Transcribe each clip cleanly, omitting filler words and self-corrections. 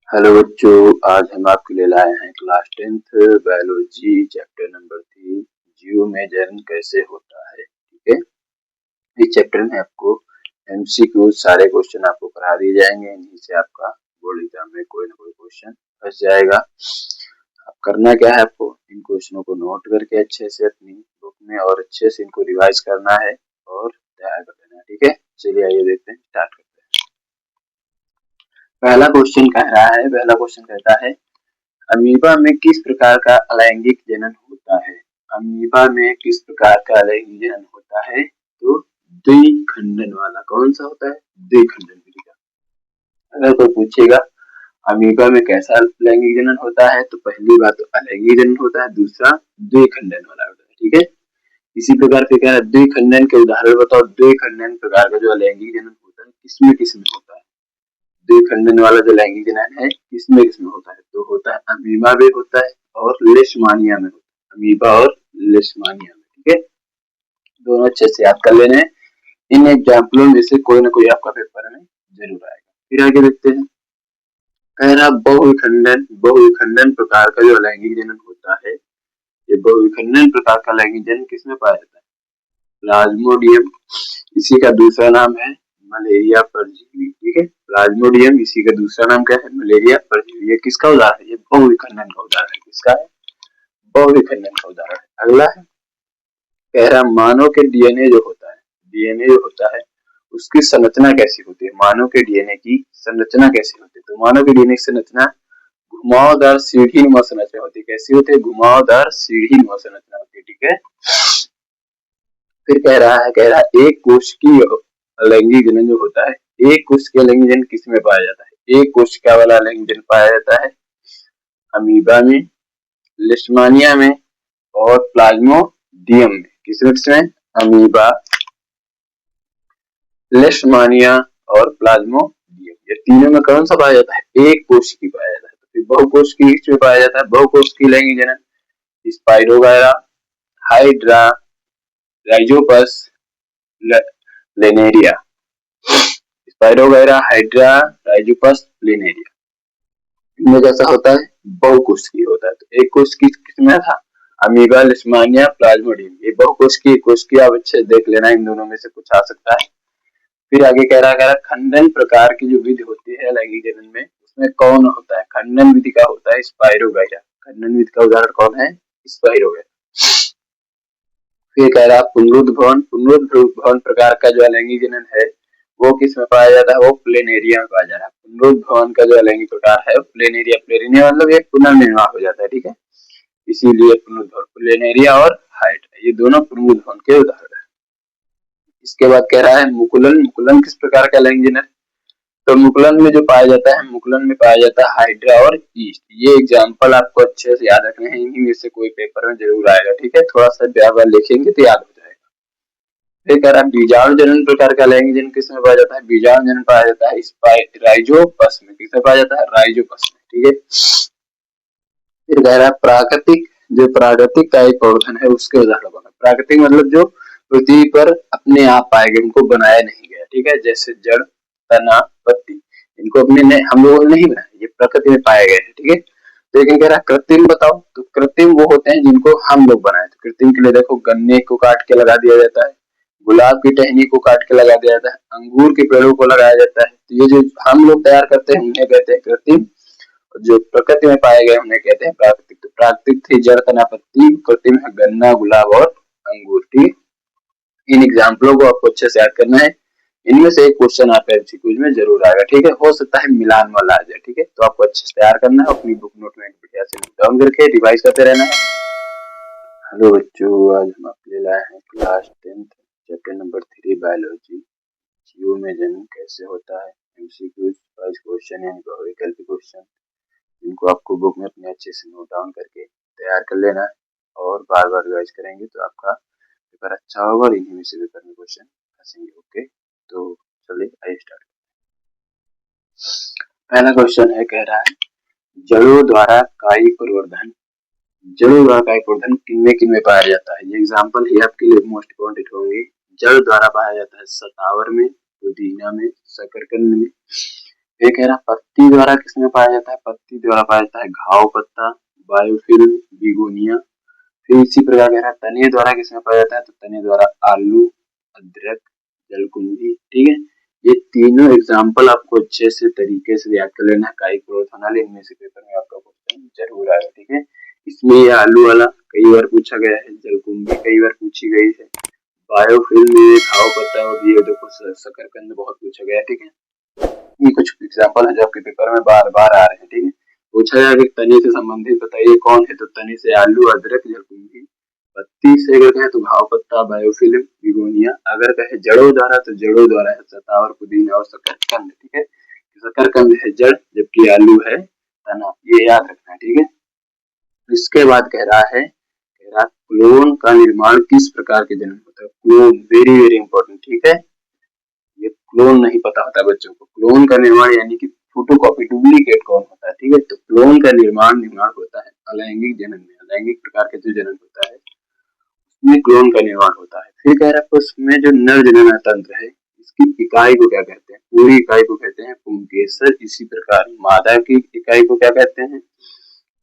Hello बच्चों, आज हम आपके लिए लाए हैं class 10th biology chapter number 3 जीव में जन्म कैसे होता है। ठीक है, इस चैप्टर में आपको एमसीक्यू सारे क्वेश्चन आपको करा दिए जाएंगे। इन्हीं से आपका बोर्ड एग्जाम में कोई ना कोई क्वेश्चन फंस जाएगा। अब करना क्या है, आपको इन क्वेश्चनों को नोट करके अच्छे से अपनी बुक में और अच्छे से इनको रिवाइज करना है और तैयार कर लेना है। ठीक है, चलिए आइए देखते हैं, स्टार्ट करते हैं। पहला क्वेश्चन कहता है अमीबा में किस प्रकार का अलैंगिक जनन होता है। अमीबा में किस प्रकार का अलैंगिक जनन होता है, तो द्विखंडन वाला। कौन सा होता है? द्विखंडन विधि का। अगर कोई पूछेगा अमीबा में कैसा लैंगिक जनन होता है, तो पहली बात तो अलैंगिक जनन होता है, दूसरा द्विखंडन वाला होता है। ठीक है, इसी प्रकार से क्या है, द्विखंडन के उदाहरण बताओ। द्विखंडन प्रकार का जो अलैंगिक जनन होता है किसमें किसमें होता है? द्विखंडन वाला जो लैंगिक जनन है किसमें किसमें होता है, तो होता है अमीबा में होता है और लेशमानिया में होता है। अमीबा और लेशमानिया में। ठीक है, दोनों अच्छे से याद कर लेने हैं। इन एग्जाम्पलों में से कोई ना कोई आपका पेपर में जरूर आएगा। फिर आगे देखते हैं। कह रहा बहुविखंडन प्रकार का जो लैंगिक जनन होता है, ये बहुविखंडन प्रकार का लैंगिक जनन किसमें पाया जाता है? प्लाज्मोडियम, इसी का दूसरा नाम है मलेरिया परजीवी। ठीक है, प्लाज्मोडियम, इसी का दूसरा नाम क्या है? मलेरिया परजीवी। ये किसका उदाहरण है? ये बहुविखंडन का उदाहरण है। किसका है? बहुविखंडन का उदाहरण है। अगला है, कह रहा मानव के डीएनए जो होता है उसकी संरचना कैसी होती है? मानव के डीएनए की संरचना कैसी होती है? तो मानव के डीएनए की संरचना घुमावदार सीढ़ीनुमा संरचना होती है। कैसी होती है? घुमावदार सीढ़ीनुमा संरचना होती है। ठीक है, फिर कह रहा है एक कोशिकीय अलैंगिक जनन जो होता है, एक कोशिकीय अलैंगिक जनन किसमें पाया जाता है? एक कोशिका वाला अलैंगिक जनन पाया जाता है अमीबा में, लिस्टमानिया में और प्लाज्मोडियम में। किसमें? अमीबा, लिस्टमानिया और प्लाज्मोडियम। ये तीनों में कौन सा पाया जाता है? एक कोशिकीय पाया जाता है। तो फिर बहुकोशिकीय किसमें पाया जाता है? बहुकोशिकीय लैंगिक जनन स्पाइरोगायरा, हाइड्रा, राइजोपस, लेनेरिया। स्पाइरोगायरा, हाइड्रा, राइजोपस, लेनेरिया। इनमें कैसा होता है? बहुकोशिकीय होता है। तो एक कोशिकीय किसमें था? Amoeba, leishmania, plasmodium. ये बहुकोशिकीय कोशिकीय आप अच्छे देख लेना, इन दोनों में से कुछ आ सकता है। फिर आगे कह रहा खंडन प्रकार की जो विधि होती है लैंगिक जनन में, उसमें कौन होता है? खंडन विधि का होता है स्पाइरोगायरा। खंडन विधि का उदाहरण कौन है? स्पाइरोगायरा। फिर कह रहा पुनरुद्भवन प्रकार का जो अलैंगिक जनन है वो किस में पाया जाता है? वो प्लेनेरिया में पाया जाता है। पुनरुद्भवन का जो अलैंगिक प्रकार है प्लेनेरिया। प्लेनेरिया मतलब एक पुनर्निर्माण हो जाता है। ठीक है, इसीलिए पुनरुद्भवन, प्लेनेरिया और हाइड्रा, ये दोनों पुनरुद्भवन के उदाहरण है। इसके बाद कह रहा है मुकुलन। मुकुलन किस प्रकार का लैंगिक जनन है? तो मुकुलन में जो पाया जाता है, मुकुलन में पाया जाता है हाइड्रा और ईस्ट। ये एग्जाम्पल आपको अच्छे से याद रखने हैं, इन्हीं में से कोई पेपर में जरूर आएगा। ठीक है, थोड़ा सा बार लिखेंगे तो याद हो जाएगा। फिर कह रहा है बीजाणु जनन प्रकार का लैंगिक जनन किसमें पाया जाता है? बीजाणु जनन पाया जाता है राइजोपस में। किसमें पाया जाता है? राइजोपस में। ठीक है, फिर कह रहा है प्राकृतिक का एक पौधन है उसके उदाहरण बताओ। प्राकृतिक मतलब जो पृथ्वी पर अपने आप पाए गए, उनको बनाया नहीं गया। ठीक है, जैसे जड़, तना, पत्ती, इनको अपने हम लोगों ने नहीं बनाया, ये प्रकृति में पाए गए हैं। ठीक है, लेकिन कह रहा कृत्रिम बताओ। तो कृत्रिम वो होते हैं जिनको हम लोग बनाए। तो कृत्रिम के लिए देखो, गन्ने को काट के लगा दिया जाता है, गुलाब की टहनी को काट के लगा दिया जाता है, अंगूर के पेड़ों को लगाया जाता है। तो ये जो हम लोग तैयार करते हैं उन्हें कहते हैं कृत्रिम, जो प्रकृति में पाए गए उन्हें कहते हैं प्राकृतिक। तो प्राकृतिक थी जड़, तना, पत्ती, कृत्रिम है गन्ना, गुलाब और अंगूर। ठीक, इन एग्जाम्पलों को आपको अच्छे से याद करना है। इनमें से एक क्वेश्चन आपका एमसीक्यूज में जरूर आएगा। ठीक है, हो सकता है मिलान वाला आ जाए। ठीक है, तो आपको अच्छे से तैयार करना है, अपनी बुक नोट में बढ़िया से नोट डाउन करके रिवाइज करते रहना है। हेलो बच्चों, आज हम आपके लिए लाए हैं class 10th chapter number 3 biology जीव में जन्म कैसे होता है। एमसीक्यूज वाइज क्वेश्चन यानी बहुविकल्पी क्वेश्चन, इनको आपको बुक में अपने अच्छे से नोट डाउन करके तैयार कर लेना है और बार बार रिवाइज करेंगे तो आपका पेपर अच्छा होगा और इन्हीं में से पेपर में क्वेश्चन फंसेंगे। ओके, तो चलिए आइए स्टार्ट। पहला क्वेश्चन है, कह रहा है जड़ों द्वारा कायिक प्रवर्धन। जड़ों द्वारा कायिक प्रवर्धन किनमें पाया जाता है? ये एग्जांपल ही आपके लिए मोस्ट इम्पोर्टेंट होंगे। जड़ द्वारा पाया जाता है शतावर में, पुदीना में, शकरकंद में, ये कह रहा पत्ती द्वारा किसमें पाया जाता है, पत्ती द्वारा पाया जाता है घाव पत्ता, बायोफिल्म, बिगोनिया। फिर इसी प्रकार कह रहा है तने द्वारा किसमें पाया जाता है, तो तने द्वारा आलू, अदरक, जलकुंभी। ठीक है, ये तीनों एग्जाम्पल आपको अच्छे से तरीके से याद कर लेना है। कायिक प्रोथोनल इनमें से पेपर में आपका क्वेश्चन जरूर आएगा। ठीक है, इसमें ये आलू वाला कई बार पूछा गया है, जलकुंभी कई बार पूछी गई है, बायोफिल्म में घाव पत्ता और ये देखो शकरकंद बहुत पूछा गया है। ठीक है, ये कुछ एग्जाम्पल है जो आपके पेपर में बार बार आ रहे हैं। ठीक है, पूछा जाएगा तने से संबंधित बताइए कौन है, तो तने से आलू, अदरक, जलकुंभी। पत्ती से अगर कहे तो घाव पत्ता, बायोफिल्म, बिगोनिया। अगर कहे जड़ों द्वारा तो जड़ों द्वारा है सतावर, पुदीना और शकरकंद। ठीक है, शकरकंद है जड़ जबकि आलू है तना, ये याद रखना है। ठीक है, इसके बाद कह रहा क्लोन का निर्माण किस प्रकार के जन्म होता है। Clone very very important. ठीक है, ये क्लोन नहीं पता होता बच्चों को। क्लोन का निर्माण यानी कि फोटोकॉपी, डुप्लीकेट कौन होता है। ठीक है, तो क्लोन का निर्माण होता है अलैंगिक जनन में। अलैंगिक प्रकार के जो जनन होता है उसमें क्लोन का निर्माण होता है। फिर कह रहा है उसमें जो नर जनन तंत्र है इसकी इकाई को क्या कहते हैं, पूरी इकाई को कहते हैं पुंकेसर। इसी प्रकार मादा की इकाई को क्या कहते हैं,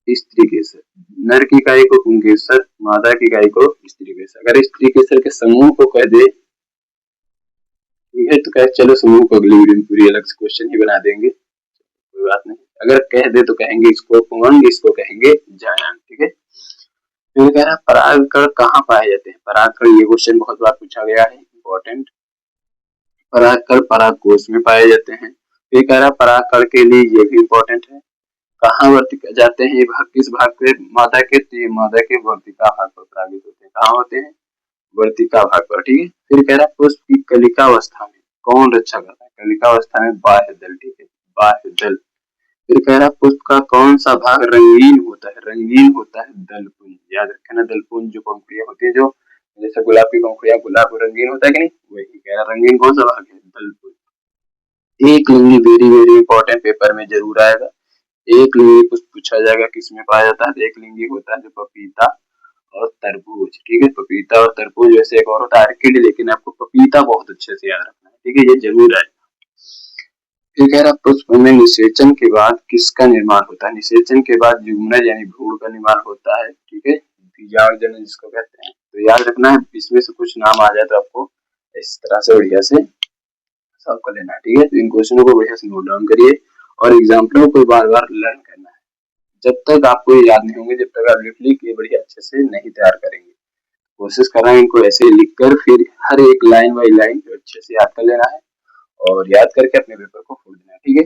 स्त्री केसर। नर की इकाई को पुंकेसर, मादा की इकाई को स्त्री केसर। अगर स्त्री केसर के समूह को कह दे, ठीक है, तो कहे चलो समूह को अगली वीडियो में पूरी अलग से क्वेश्चन ही बना देंगे, कोई बात नहीं। अगर कह दे तो कहेंगे इसको पुंगंग, इसको कहेंगे जायांग। ठीक है, तो ये कह रहा है परागकण कहाँ पाए जाते हैं। परागकण ये क्वेश्चन बहुत बार पूछा गया है, इंपॉर्टेंट। परागकण परागकोश में पाए जाते हैं। तो ये कह रहा है परागकण के लिए ये भी इंपॉर्टेंट है, कहाँ वर्तिका जाते हैं ये भाग, किस भाग पे, मादा के, तो ये मादा के वर्तिका भाग पर परागित होते हैं। कहाँ होते हैं, वर्तिका भाग पर। ठीक है, फिर कह रहा है पुष्प की कलिकावस्था में कौन रक्षा करता है, कलिकावस्था में बाह्य दल। ठीक है, बाह्य दल। फिर कह रहा है पुष्प का कौन सा भाग रंगीन होता है, रंगीन होता है दलपुंज। याद रखना, दलपुंज जो पंखुड़ियां होती है, जो जैसे गुलाब की पंखुड़ियां, गुलाब रंगीन होता है कि नहीं, वही कह रहा रंगीन कौन सा भाग है, दलपुंज। एक लिंगी वेरी वेरी इंपॉर्टेंट, पेपर में जरूर आएगा। एक लिंगी पुष्प पूछा जाएगा किसमें पाया जाता है, एक लिंगी होता है जो पपीता और तरबूज। ठीक है, पपीता और तरबूज, वैसे एक और होता है आर्किड, लेकिन आपको पपीता बहुत अच्छे से याद रखना है। ठीक है, ये जरूर आएगा। फिर कह रहा पुष्प में निषेचन के बाद किसका निर्माण होता है, निषेचन के बाद युग्मनज यानी भ्रूण का निर्माण होता है। ठीक है, बीजाणुजनन जिसको कहते हैं। तो याद रखना है, इसमें से कुछ नाम आ जाए तो आपको इस तरह से बढ़िया से सॉल्व कर लेना है। ठीक है, तो इन क्वेश्चनों को बढ़िया से नोट डाउन करिए और एग्जाम्पलों को बार बार लर्न करना है। जब तक आपको ये याद नहीं होंगे, जब तक आप लिख के बढ़िया अच्छे से नहीं तैयार करेंगे। कोशिश कर रहे हैं इनको ऐसे लिख कर फिर हर एक लाइन बाई लाइन अच्छे से याद कर लेना है और याद करके अपने पेपर को खोल देना है। ठीक है।